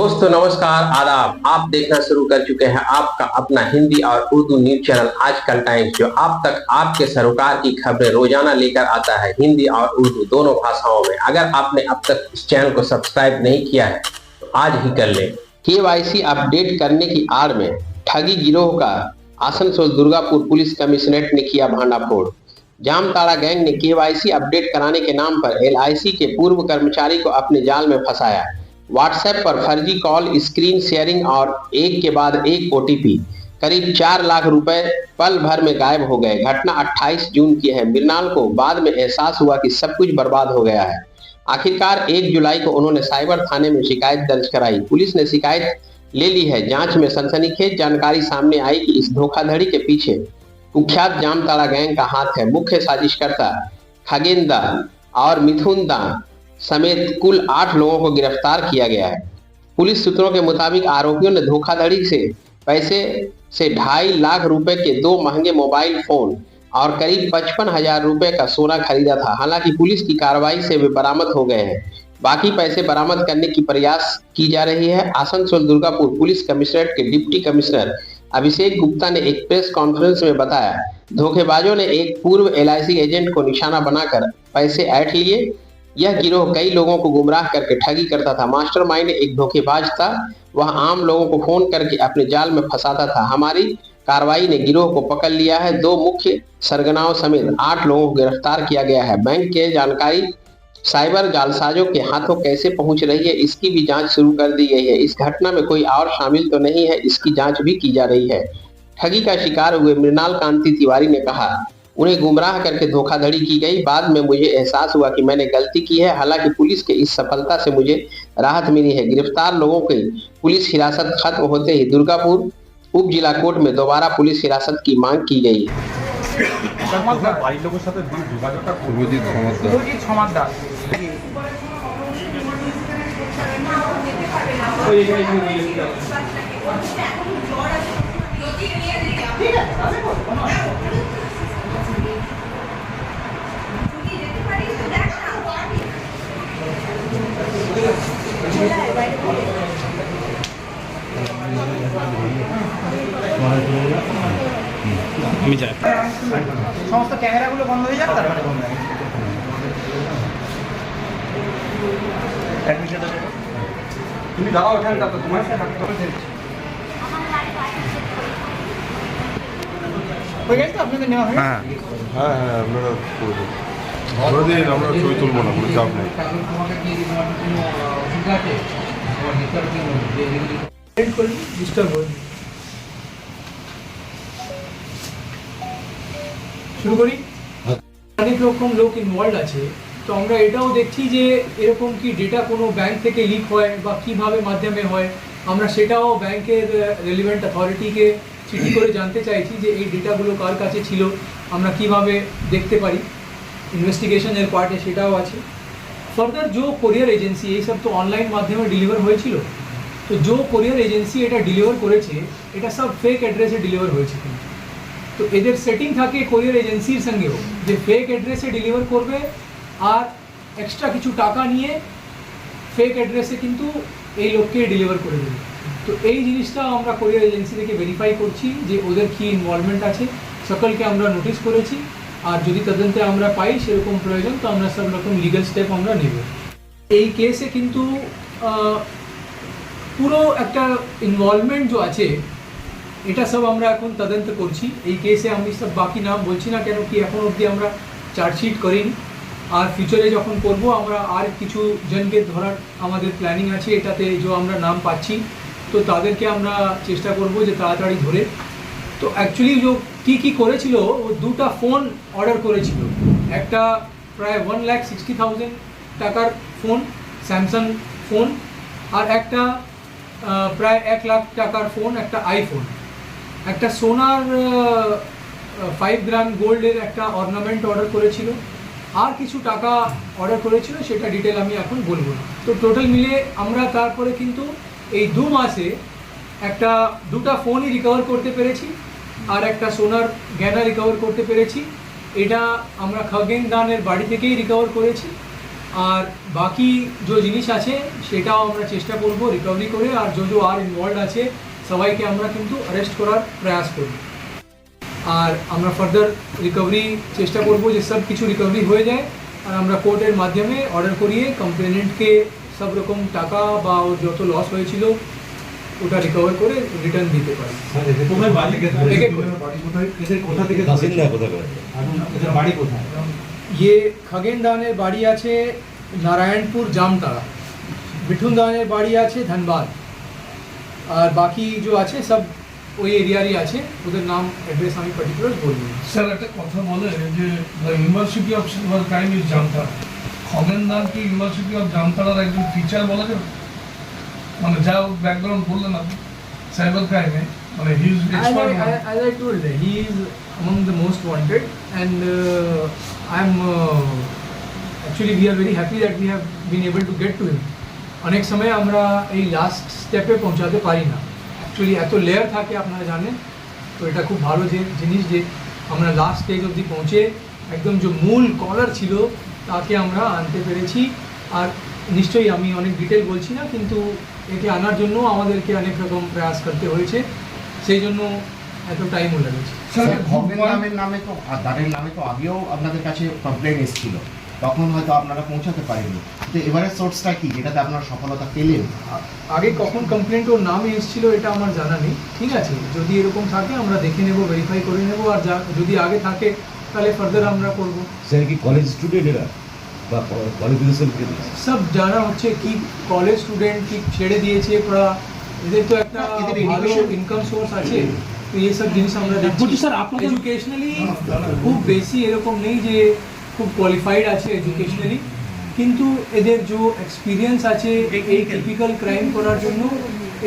दोस्तों नमस्कार आदाब। आप देखना शुरू कर चुके हैं आपका अपना हिंदी और उर्दू न्यूज चैनल आजकल टाइम्स, जो आप तक आपके सरोकार की खबरें रोजाना लेकर आता है हिंदी और उर्दू दोनों भाषाओं में। अगर आपने अब तक इस चैनल को सब्सक्राइब नहीं किया है तो आज ही कर लें। केवाईसी अपडेट करने की आड़ में ठगी गिरोह का आसनसोल दुर्गापुर पुलिस कमिश्नरेट ने किया भांडाफोड़। जामताड़ा गैंग ने केवाईसी अपडेट कराने के नाम पर एलआईसी के पूर्व कर्मचारी को अपने जाल में फंसाया। व्हाट्सएप पर फर्जी कॉल, स्क्रीन शेयरिंग और एक के बाद एक ओटीपी, करीब 4 लाख रुपए पल भर में गायब हो गए। घटना 28 जून की है। मृणाल को बाद में एहसास हुआ कि सब कुछ बर्बाद हो गया है। आखिरकार 1 जुलाई को उन्होंने साइबर थाने में शिकायत दर्ज कराई। पुलिस ने शिकायत ले ली है। जांच में सनसनीखेज जानकारी सामने आई कि इस धोखाधड़ी के पीछे कुख्यात जामताड़ा गैंग का हाथ है। मुख्य साजिशकर्ता खगेंदा और मिथुन दा समेत कुल 8 लोगों को गिरफ्तार किया गया है। पुलिस सूत्रों के मुताबिक आरोपियों ने धोखाधड़ी से पैसे से 2.5 लाख रुपए के 2 महंगे मोबाइल फोन और करीब 55,000 रुपए का सोना खरीदा था। हालांकि पुलिस की कार्रवाई से वे बरामद हो गए हैं। बाकी पैसे बरामद करने की प्रयास की जा रही है। आसनसोल दुर्गापुर पुलिस कमिश्नरेट के डिप्टी कमिश्नर अभिषेक गुप्ता ने एक प्रेस कॉन्फ्रेंस में बताया, धोखेबाजों ने एक पूर्व एलआईसी एजेंट को निशाना बनाकर पैसे ऐंठ लिए। यह गिरोह कई लोगों को गुमराह करके ठगी करता था। मास्टरमाइंड एक धोखेबाज था। वह आम लोगों को फोन करके अपने जाल में फंसाता था। हमारी कार्रवाई ने गिरोह को पकड़ लिया है। 2 मुख्य सरगनाओं समेत 8 लोगों को गिरफ्तार किया गया है। बैंक के जानकारी साइबर जालसाजों के हाथों कैसे पहुंच रही है, इसकी भी जांच शुरू कर दी गई है। इस घटना में कोई और शामिल तो नहीं है, इसकी जांच भी की जा रही है। ठगी का शिकार हुए मृणाल कांति तिवारी ने कहा, उन्हें गुमराह करके धोखाधड़ी की गई। बाद में मुझे एहसास हुआ कि मैंने गलती की है। हालांकि पुलिस के इस सफलता से मुझे राहत मिली है। गिरफ्तार लोगों की पुलिस हिरासत खत्म होते ही दुर्गापुर उप जिला कोर्ट में दोबारा पुलिस हिरासत की मांग की गई। সমস্ত ক্যামেরাগুলো বন্ধ হয়ে যাক, তারপরে তুমি দাঁড়াও ওখানে, তারপর তোমার হয়ে গেছে তো আপনাদের নেওয়া হয়। হ্যাঁ হ্যাঁ হ্যাঁ আপনারা আমরা ছবি তুলবো না, কোনো চাপ নেই। শুরু করি। অনেক রকম লোক ইনভলভ আছে, তো আমরা এটাও দেখছি যে এরকম কি ডেটা কোনো ব্যাংক থেকে লিক হয় বা কিভাবে মাধ্যমে হয়, আমরা সেটাও ব্যাংকের রেলিভেন্ট অথরিটিকে চিঠি করে জানতে চাইছি যে এই ডেটাগুলো কার কাছে ছিল, আমরা কিভাবে দেখতে পারি। ইনভেস্টিগেশনের পার্টে সেটাও আছে। ফার্দার जो কোরিয়ার এজেন্সি এই সব তো অনলাইন মাধ্যমে ডেলিভার হয়েছিল, তো जो কোরিয়ার এজেন্সি এটা ডেলিভার করেছে এটা সব ফেক অ্যাড্রেসে ডেলিভার হয়েছে। তো এদের সেটিং থাকে কোরিয়ার এজেন্সির সঙ্গেও যে ফেক অ্যাড্রেসে ডেলিভার করবে আর এক্সট্রা কিছু টাকা নিয়ে ফেক অ্যাড্রেসে কিন্তু এই লোককে ডেলিভার করে দেবে। তো এই জিনিসটা আমরা কোরিয়ার এজেন্সি থেকে ভেরিফাই করছি যে ওদের কী ইনভলভমেন্ট আছে। সকলকে আমরা নোটিশ করেছি, আর যদি তদন্তে আমরা পাই সেরকম প্রয়োজন তো আমরা সব রকম লিগাল স্টেপ আমরা নেব। এই কেসে কিন্তু পুরো একটা ইনভলভমেন্ট যে আছে এটা সব আমরা এখন তদন্ত করছি। এই কেসে আমি সব বাকি নাম বলছি না, কেন কি এখন অবধি আমরা চার্জশিট করিনি। আর ফিউচারে যখন করব আমরা আর কিছু জনকে ধরার আমাদের প্ল্যানিং আছে। এটাতে যে আমরা নাম পাচ্ছি তো তাদেরকে আমরা চেষ্টা করব যে তাড়াতাড়ি ধরে। তো অ্যাকচুয়ালি যে কী করেছিল, ও 2টা ফোন অর্ডার করেছিল। একটা প্রায় 1,60,000 টাকার ফোন, স্যামসাং ফোন, আর একটা প্রায় 1 লাখ টাকার ফোন, একটা আইফোন। একটা সোনার 5 গ্রাম গোল্ডের একটা অর্নামেন্ট অর্ডার করেছিল, আর কিছু টাকা অর্ডার করেছিল, সেটা ডিটেল আমি এখন বলবো না। তো টোটাল মিলে আমরা তারপরে কিন্তু এই 2 মাসে 2টা ফোনই রিকভার করতে পেরেছি, আর একটা সোনার গয়না রিকভার করতে পেরেছি। এটা আমরা খগেন দানের বাড়ি থেকেই রিকভার করেছি। আর বাকি যে জিনিস আছে সেটাও আমরা চেষ্টা করব রিকভারি করে, আর যে আর ইনভলভ আছে সবাইকে আমরা কিন্তু অ্যারেস্ট করার প্রয়াস করব। আর আমরা ফার্দার রিকভারি চেষ্টা করব যে সব কিছু রিকভারি হয়ে যায়, আর আমরা কোর্টের মাধ্যমে অর্ডার করিয়ে কমপ্লেনেন্টকে সব রকম টাকা বা ওর যত লস হয়েছিল ওটা রিকভার করে রিটার্ন দিতে পারি। ये खगेन दाনের বাড়ি আছে নারায়ণপুর জামতাড়া, মিঠুন দানের বাড়ি আছে ধানবাদ, আর বাকি যে আছে সব ওই এরিয়ারই আছে, ওদের নাম অ্যাড্রেস আমি পার্টিকুলার বলবো। স্যার একটা কথা বলে যে the university of silver crime is Jamtara, Khagen দান কি ইউনিভার্সিটি অফ জামতাড়ার একজন টিচার বলা যাবে? মানে যা ব্যাকগ্রাউন্ড বললেন আপনি সাইবার ক্রাইমে, মানে he is expert. As I told, he is among the most wanted, and actually we are very happy that we have been able to get to him. অনেক সময় আমরা এই লাস্ট স্টেপে পৌঁছাতে পারি না, অ্যাকচুয়ালি এত লেয়ার থাকে আপনারা জানেন, তো এটা খুব ভালো যে জিনিস যে আমরা লাস্ট স্টেজ অবধি পৌঁছে একদম যে মূল কলার ছিল তাকে আমরা আনতে পেরেছি। আর নিশ্চয়ই আমি অনেক ডিটেল বলছি না, কিন্তু একে আনার জন্য আমাদেরকে অনেক রকম প্রয়াস করতে হয়েছে, সেই জন্য এত টাইমও লেগেছে। খগেন নামে তো আর দানের নামে তো আগেও আপনাদের কাছে কমপ্লেন এসেছিল, তখন হয়তো আপনারা পৌঁছাতে পারেননি, তো এবারে সোর্সটা কি যেটাতে আপনারা সফলতা পেলেন? আগে কখন কমপ্লেন্ট ওর নামে এসেছিল এটা আমার জানা নেই, ঠিক আছে, যদি এরকম থাকে আমরা দেখে নেব, ভেরিফাই করে নেব, আর যদি আগে থাকে তাহলে ফার্দার আমরা করব। স্যার কি কলেজ স্টুডেন্ট এরা বা কোয়ালিফিকেশন কি? সব যারা হচ্ছে কি কলেজ স্টুডেন্ট কি ছেড়ে দিয়েছে পড়া, এদের তো একটা ভালো ইনকাম সোর্স আছে, তো এই সব জিনিস আমরা দেখছি। স্যার আপনাদের এডুকেশনালি খুব বেশি এরকম নেই যে খুব কোয়ালিফাইড আছে এডুকেশনালি, কিন্তু এদের যে এক্সপিরিয়েন্স আছে এই টিপিক্যাল ক্রাইম করার জন্য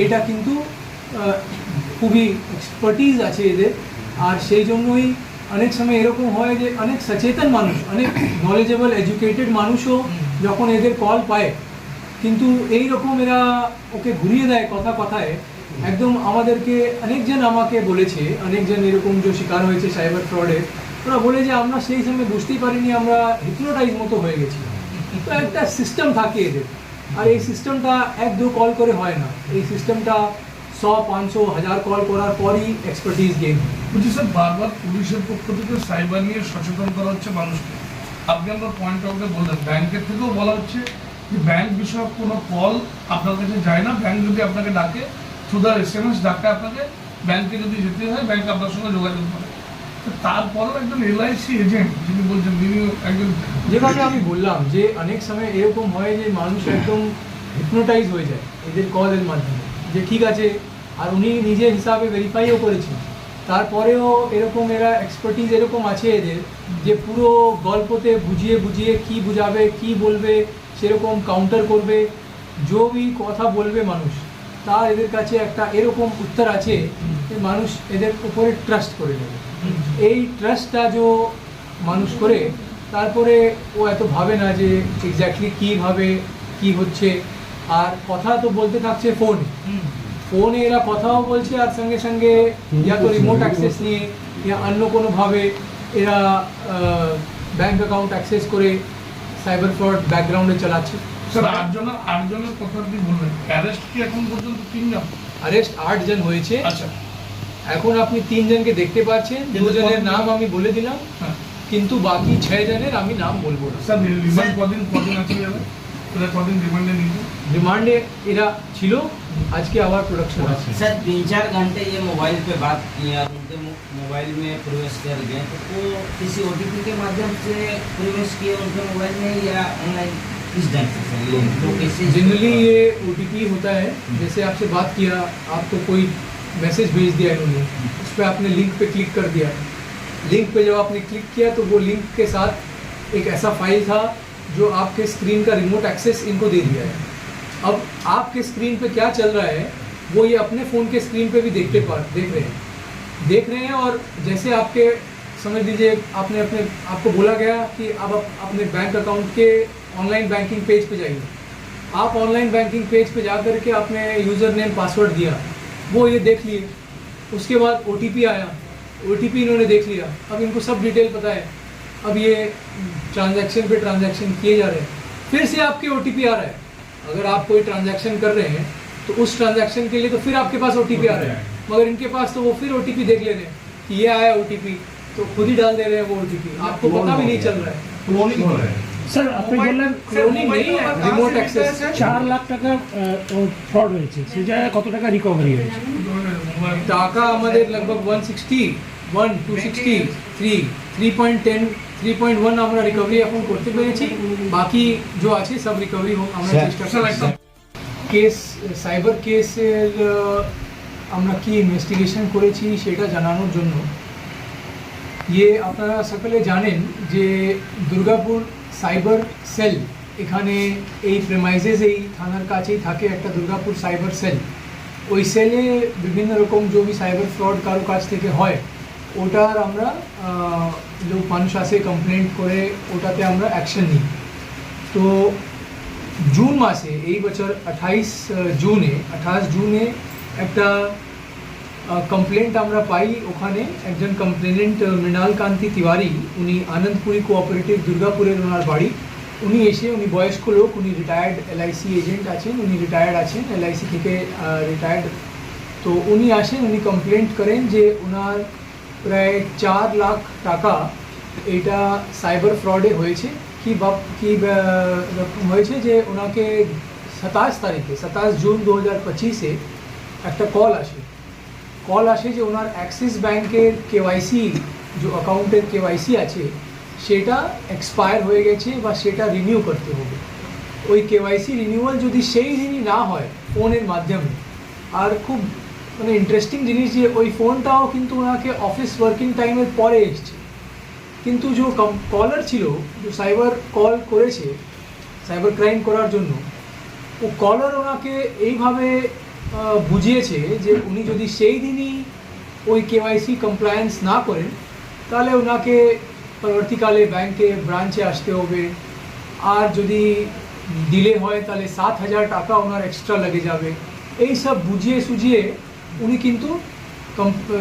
এটা কিন্তু খুবই এক্সপার্টিজ আছে এদের, আর সেই জন্যই অনেক সময় এরকম হয় যে অনেক সচেতন মানুষ, অনেক নলেজেবল এডুকেটেড মানুষও যখন এদের কল পায়, কিন্তু এই রকম এরা ওকে ঘুরিয়ে দেয় কথায়। একদম আমাদেরকে অনেকজন আমাকে বলেছে, অনেকজন এরকম যে শিকার হয়েছে সাইবার ফ্রডের, ওরা বলে যে আমরা সেই সময় বুঝতেই পারিনি, আমরা হিপনোটাইজ মতো হয়ে গেছি। তো একটা সিস্টেম থাকে এদের, আর এই সিস্টেমটা 1-2 কল করে হয় না, এই সিস্টেমটা 100, 500, 1000 কল করার পরই এক্সপার্টিজ গেইন হয়। বলছি স্যার বারবার পুলিশের পক্ষ থেকে সাইবার নিয়ে সচেতন করা হচ্ছে মানুষকে, আপনি আপনার পয়েন্ট আউটে বললেন, ব্যাংকের থেকেও বলা হচ্ছে যে ব্যাংক বিষয়ক কোনো কল আপনার কাছে যায় না, ব্যাংক যদি আপনাকে ডাকে থ্রু দ্য SMS ডাকে আপনাকে, ব্যাংকে যদি যেতে হয় ব্যাংক আপনার সঙ্গে যোগাযোগ করে। তারপরেও একজন LIC এজেন্ট যিনি বলছেন তিনি একজন, যেভাবে আমি বললাম যে অনেক সময় এরকম হয় যে মানুষ একদম হিপনোটাইজ হয়ে যায় এদের কলের মাধ্যমে, যে ঠিক আছে, আর উনি নিজের হিসাবে ভেরিফাইও করেছেন, তারপরেও এরকম এরা এক্সপার্টিজ এরকম আছে এদের যে পুরো গল্পতে বুঝিয়ে কি বুঝাবে কি বলবে সেরকম কাউন্টার করবে, যে কথা বলবে মানুষ তার এদের কাছে একটা এরকম উত্তর আছে যে মানুষ এদের উপরে ট্রাস্ট করে নেবে। এই ট্রাস্টটা যে মানুষ করে তারপরে ও এত ভাবে না যে এক্স্যাক্টলি কীভাবে কি হচ্ছে, আর কথা তো বলতে থাকছে ফোনে এরা কথাও বলছে, আর সঙ্গে সঙ্গে ইয়া তো রিমোট অ্যাক্সেস নিয়ে ইয়া অন্য কোনোভাবে এরা ব্যাঙ্ক অ্যাকাউন্ট অ্যাক্সেস করে সাইবার ফ্রড ব্যাকগ্রাউন্ডে চালাচ্ছে। স্যার আটজনের কথা আপনি বললেন, অ্যারেস্ট কি এখন পর্যন্ত 3 জন? অ্যারেস্ট 8 জন হয়েছে। আচ্ছা, এখন আপনি 3 জনকে দেখতে পাচ্ছেন, 2 জনের নাম আমি বলে দিলাম, হ্যাঁ কিন্তু বাকি 6 জনের আমি নাম বলবো না। স্যার রিমান্ড কদিন আছে যাবে, কদিন রিমান্ডে নিয়েছে? रिमांडे इरा छिलो आज के आवाज प्रोडक्शन सर 3-4 घंटे ये मोबाइल पे बात किया, उनके मोबाइल में प्रवेश कर गए, तो वो किसी OTP के माध्यम से प्रवेश किए उनके मोबाइल में या ऑनलाइन किस ढंग से सर ये लोग कैसे? जनरली ये OTP होता है, जैसे आपसे बात किया, आपको कोई मैसेज भेज दिया इन्होंने, उस पर आपने लिंक पे क्लिक कर दिया, लिंक पे जब आपने क्लिक किया तो वो लिंक के साथ एक ऐसा फाइल था जो आपके स्क्रीन का रिमोट एक्सेस इनको दे दिया है। अब आपके स्क्रीन पे क्या चल रहा है वो ये अपने फ़ोन के स्क्रीन पे भी देख रहे हैं, और जैसे आपके समझ लीजिए आपको बोला गया कि अब आप अपने बैंक अकाउंट के ऑनलाइन बैंकिंग पेज पे जाइए, आप ऑनलाइन बैंकिंग पेज पे जा कर के आपने यूज़र नेम पासवर्ड दिया, वो ये देख लिए, उसके बाद OTP आया, OTP इन्होंने देख लिया, अब इनको सब डिटेल पता है, अब ये ट्रांजैक्शन पे ट्रांजैक्शन किए जा रहे हैं, फिर से आपके OTP आ रहा है। अगर आप कोई ट्रांजैक्शन कर रहे हैं तो उस ट्रांजैक्शन के लिए तो फिर आपके पास OTP आ रहा है, मगर इनके पास तो वो फिर OTP देख ले रहे हैं कि ये आया OTP, तो खुद ही डाल दे रहे हैं वो OTP, आपको पता भी नहीं चल रहा है। क्लोनिंग हो रहा है। স্যার আপনি বললেন क्लोनिंग नहीं है, रिमोट एक्सेस। 4 লাখ টাকা ফ্রড হয়েছে, সেই জায়গায় কত টাকা রিকভারি হয়েছে? টাকা আমাদের लगभग 160, 260, 3.10, 3.1 আমরা রিকভারি এখন করতে পেরেছি, বাকি जो আছে সব রিকভারি আমরা চেষ্টা করছি। কেস সাইবার কেসের আমরা কি ইনভেস্টিগেশন করেছি সেটা জানানোর জন্য ইয়ে আপনারা সকলে জানেন যে দুর্গাপুর সাইবার সেল, এখানে এই প্রেমাইজেস এই থানার কাছেই থাকে একটা দুর্গাপুর সাইবার সেল। ওই সেলে বিভিন্ন রকম যে সাইবার ফ্রড কারো কাছ থেকে হয় ওটার আমরা লোক মানুষ আসে কমপ্লেন্ট করে ওটাতে আমরা অ্যাকশন নিই। তো জুন মাসে এই বছর 28 জুনে একটা কমপ্লেন্ট আমরা পাই। ওখানে একজন কমপ্লেনেন্ট মৃণাল কান্তি তিওয়ারি, উনি আনন্দপুরি কোঅপারেটিভ দুর্গাপুরের ওনার বাড়ি। উনি এসে, উনি বয়স্ক লোক, উনি রিটায়ার্ড LIC এজেন্ট আছেন, উনি রিটায়ার্ড আছেন LIC থেকে রিটায়ার্ড। তো উনি আসেন, উনি কমপ্লেন্ট করেন যে ওনার প্রায় 4 লাখ টাকা এটা সাইবার ফ্রডে হয়েছে। কি রকম হয়েছে যে ওনাকে 27 জুন 2025-এ একটা কল আসে যে ওনার অ্যাক্সিস ব্যাংকের KYC যে অ্যাকাউন্টের KYC আছে সেটা এক্সপায়ার হয়ে গেছে বা সেটা রিনিউ করতে হবে। ওই KYC রিনিউয়াল যদি সেই দিনই না হয় ফোনের মাধ্যমে, আর খুব মানে ইন্টারেস্টিং জিনিস যে ওই ফোনটাও কিন্তু ওনাকে অফিস ওয়ার্কিং টাইমের পরে এসছে, কিন্তু যে কলার ছিল, যে সাইবার কল করেছে সাইবার ক্রাইম করার জন্য, ও কলার ওনাকে এইভাবে বুঝিয়েছে যে উনি যদি সেই দিনই ওই KYC কমপ্লায়েন্স না করেন তাহলে ওনাকে পরবর্তীকালে ব্যাংকে ব্রাঞ্চে আসতে হবে, আর যদি ডিলে হয় তাহলে 7,000 টাকা ওনার এক্সট্রা লেগে যাবে। এই সব বুঝিয়ে সুঝিয়ে উনি কিন্তু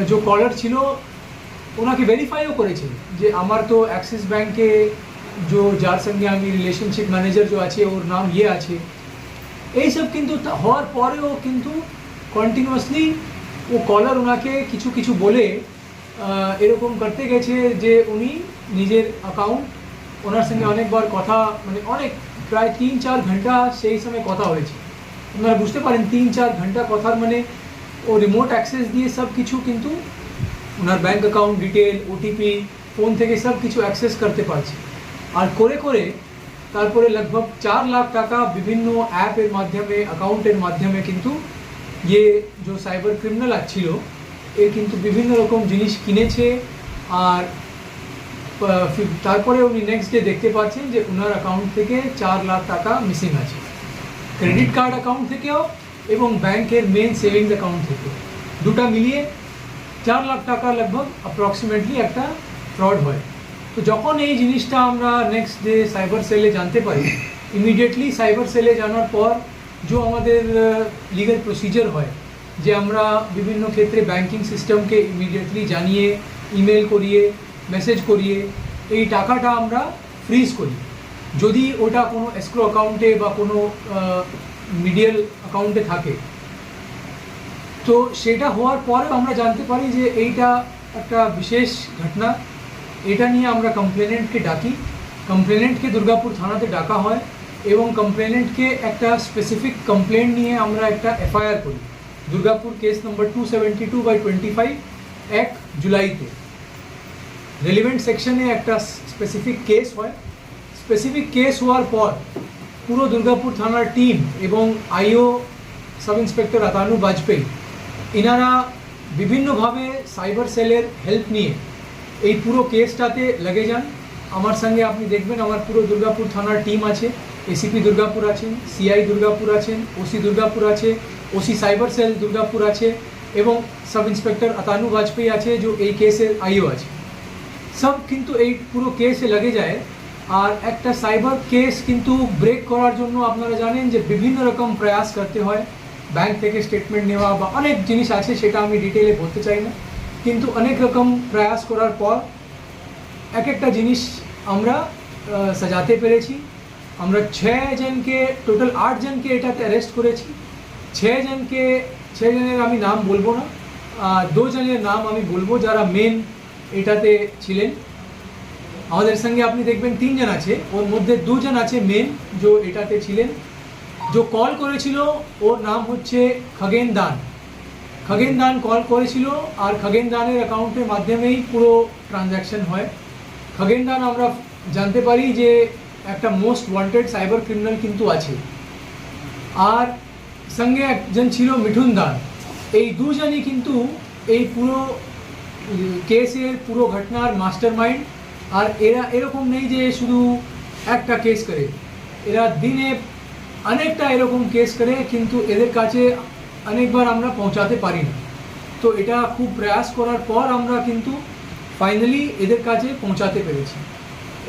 যে কলার ছিল ওনাকে ভেরিফাইও করেছে যে আমার তো অ্যাক্সিস ব্যাংকে যার সঙ্গে আমি রিলেশনশিপ ম্যানেজার যে আছে ওর নাম ইয়ে আছে। এইসব কিন্তু হওয়ার পরেও কিন্তু কন্টিনিউয়াসলি ও কলার ওনাকে কিছু বলে এরকম করতে গেছে যে উনি নিজের অ্যাকাউন্ট, ওনার সঙ্গে অনেকবার কথা, মানে অনেক প্রায় 3-4 ঘন্টা সেই সময় কথা হয়েছে। আপনারা বুঝতে পারেন 3-4 ঘন্টা কথার মানে ও রিমোট অ্যাক্সেস দিয়ে সব কিছু কিন্তু ওনার bank account detail, OTP phone থেকে সব কিছু অ্যাক্সেস করতে পারছে। আর করে তারপরে लगभग 4 লাখ টাকা বিভিন্ন অ্যাপের মাধ্যমে, অ্যাকাউন্টের মাধ্যমে কিন্তু ইয়ে যে সাইবার ক্রিমিনাল ছিল এ কিন্তু বিভিন্ন রকম জিনিস কিনেছে। আর তারপরে উনি নেক্সট ডে দেখতে পাচ্ছেন যে ওনার অ্যাকাউন্ট থেকে 4 লাখ টাকা মিসিং আছে, ক্রেডিট কার্ড অ্যাকাউন্ট থেকেও এবং ব্যাংকের মেন সেভিংস অ্যাকাউন্ট থেকেও, দুটা মিলিয়ে 4 লাখ টাকা लगभग অ্যাপ্রক্সিমেটলি একটা ফ্রড হয়। তো যখন এই জিনিসটা আমরা নেক্সট ডে সাইবার সেলে জানতে পারি, ইমিডিয়েটলি সাইবার সেলে জানার পর যে আমাদের লিগ্যাল প্রসিজার হয় যে আমরা বিভিন্ন ক্ষেত্রে ব্যাংকিং সিস্টেমকে ইমিডিয়েটলি জানিয়ে, ইমেল করিয়ে, মেসেজ করিয়ে এই টাকাটা আমরা ফ্রিজ করি। যদি ওটা কোনো এসক্রো অ্যাকাউন্টে বা কোনো মিডিয়াল অ্যাকাউন্টে থাকে, তো সেটা হওয়ার পরে আমরা জানতে পারি যে এইটা একটা বিশেষ ঘটনা। এটা নিয়ে আমরা কমপ্লেনেন্টকে ডাকি, কমপ্লেনেন্টকে দুর্গাপুর থানাতে ডাকা হয় এবং কমপ্লেনেন্টকে একটা স্পেসিফিক কমপ্লেন নিয়ে আমরা একটা FIR করি। দুর্গাপুর কেস নম্বর 272/25 1 জুলাইতে রেলিভেন্ট সেকশনে একটা স্পেসিফিক কেস হয়। স্পেসিফিক কেস হওয়ার পর পুরো দুর্গাপুর থানার টিম এবং IO সাব ইন্সপেক্টর আতানু বাজপেয়ী এনারা বিভিন্নভাবে সাইবার সেলের হেল্প নিয়ে এই পুরো কেসটাতে লেগে যান। আমার সঙ্গে আপনি দেখবেন আমার পুরো দুর্গাপুর থানার টিম আছে, ACP দুর্গাপুর আছেন, CI দুর্গাপুর আছেন, OC দুর্গাপুর আছে, OC সাইবার সেল দুর্গাপুর আছে এবং সাব ইন্সপেক্টর আতানু বাজপেয়ী আছে যে এই কেসের IO আছে। সব কিন্তু এই পুরো কেসে লেগে যায়। আর একটা সাইবার কেস কিন্তু ব্রেক করার জন্য আপনারা জানেন যে বিভিন্ন রকম প্রয়াস করতে হয়, ব্যাংক থেকে স্টেটমেন্ট নেওয়া বা অনেক জিনিস আছে, সেটা আমি ডিটেলে বলতে চাই না, কিন্তু অনেক রকম প্রয়াস করার পর একটা জিনিস আমরা সাজাতে পেরেছি আমরা 6 জনকে টোটাল 8 জনকে এটাতে অ্যারেস্ট করেছি। 6 জনের আমি নাম বলবো না, 2 জনের নাম আমি বলবো যারা মেন এটাতে ছিলেন। আমাদের সঙ্গে আপনি দেখবেন 3 জন আছে, ওর মধ্যে 2 জন আছে মেন जो এটাতে ছিলেন। जो কল করেছিল ওর নাম হচ্ছে খগেন দান। খগেন দান কল করেছিল আর খগেন দানের অ্যাকাউন্টের মাধ্যমেই পুরো ট্রানজ্যাকশন হয়। খগেন দান আমরা জানতে পারি যে একটা মোস্ট ওয়ান্টেড সাইবার ক্রিমিনাল কিন্তু আছে। আর সঙ্গে একজন ছিল মিঠুন দান। এই দুজনই কিন্তু এই পুরো কেসের পুরো ঘটনার মাস্টার মাইন্ড। আর এরা এরকম নেই যে শুধু একটা কেস করে, এরা দিনে অনেকটা এরকম কেস করে, কিন্তু এদের কাছে অনেকবার আমরা পৌঁছাতে পারি না। তো এটা খুব প্রয়াস করার পর আমরা কিন্তু ফাইনালি এদের কাছে পৌঁছাতে পেরেছি।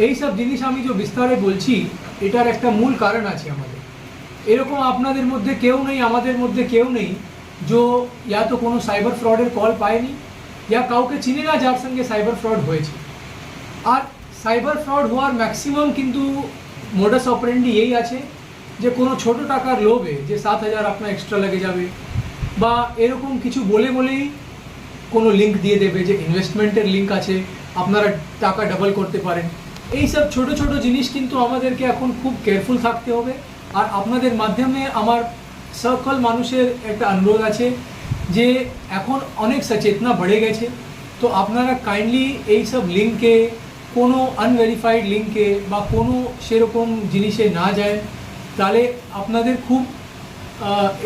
এই সব জিনিস আমি যে বিস্তারে বলছি এটার একটা মূল কারণ আছে আমাদের। এরকম আপনাদের মধ্যে কেউ নেই, আমাদের মধ্যে কেউ নেই जो या तो কোনো সাইবার ফ্রডের কল পায়নি या কাউকে চিনে না যার সঙ্গে সাইবার ফ্রড হয়েছে। আর সাইবার ফ্রড হওয়ার ম্যাক্সিমাম কিন্তু মোডাস অপারেন্ডি এই আছে যে কোনো ছোট টাকার লোভে যে 7,000 আপনার এক্সট্রা লেগে যাবে বা এরকম কিছু বলেই কোনো লিঙ্ক দিয়ে দেবে যে ইনভেস্টমেন্টের লিঙ্ক আছে, আপনারা টাকা ডাবল করতে পারেন। এই সব ছোট ছোট জিনিস কিন্তু আমাদেরকে এখন খুব কেয়ারফুল থাকতে হবে। আর আপনাদের মাধ্যমে আমার সকল মানুষের একটা অনুরোধ আছে যে এখন অনেক সচেতনা বেড়ে গেছে, তো আপনারা কাইন্ডলি এই সব লিঙ্কে, কোনো আনভেরিফাইড লিঙ্কে বা কোনো সেরকম জিনিসে না যায়, তাহলে আপনাদের খুব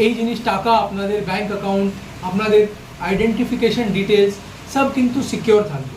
এই জিনিস টাকা, আপনাদের ব্যাংক অ্যাকাউন্ট, আপনাদের আইডেন্টিফিকেশন ডিটেলস সব কিন্তু সিকিওর থাকবে।